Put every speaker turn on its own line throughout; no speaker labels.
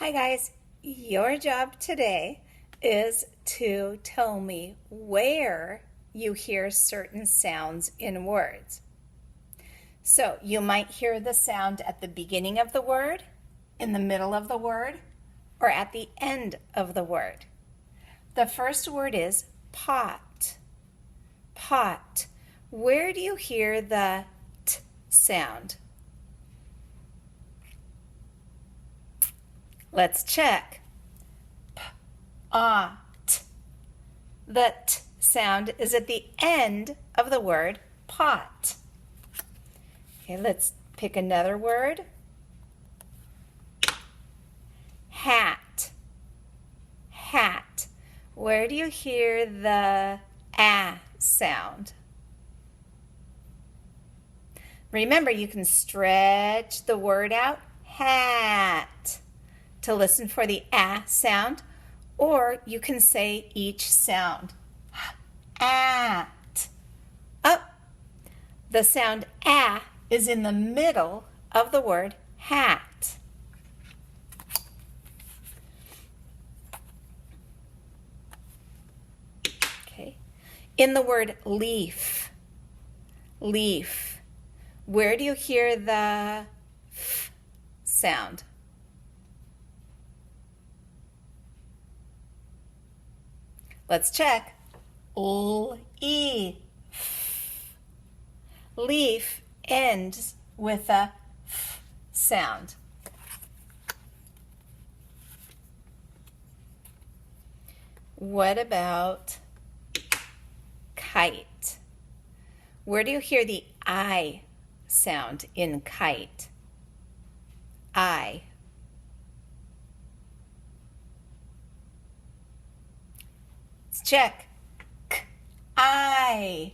Hi guys, your job today is to tell me where you hear certain sounds in words. So you might hear the sound at the beginning of the word, in the middle of the word, or at the end of the word. The first word is pot. Pot. Where do you hear the t sound? Let's check. P-a-t. The t sound is at the end of the word pot. Okay, let's pick another word. Hat. Hat. Where do you hear the a sound? Remember, you can stretch the word out, hat, to listen for the a sound, or you can say each sound. At. Up. The sound a is in the middle of the word hat. Okay. In the word leaf. Leaf. Where do you hear the f sound? Let's check. Leaf. Leaf ends with a f sound. What about kite? Where do you hear the I sound in kite? I. Let's check. Kite.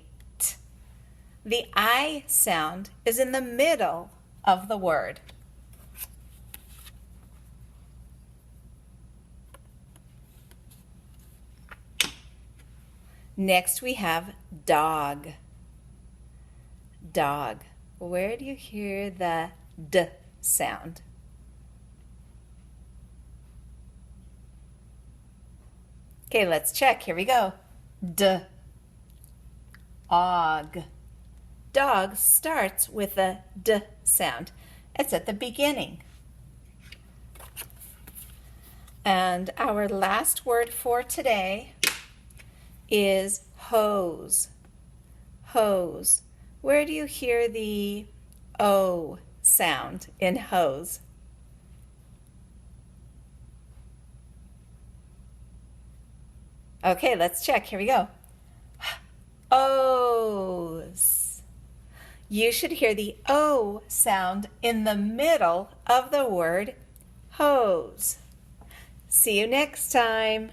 The I sound is in the middle of the word. Next we have dog. Dog. Where do you hear the d sound? Okay, let's check. Here we go. D. Og. Dog starts with a d sound. It's at the beginning. And our last word for today is hose. Hose. Where do you hear the O sound in hose? Okay, let's check. Here we go. O's. You should hear the O sound in the middle of the word hose. See you next time.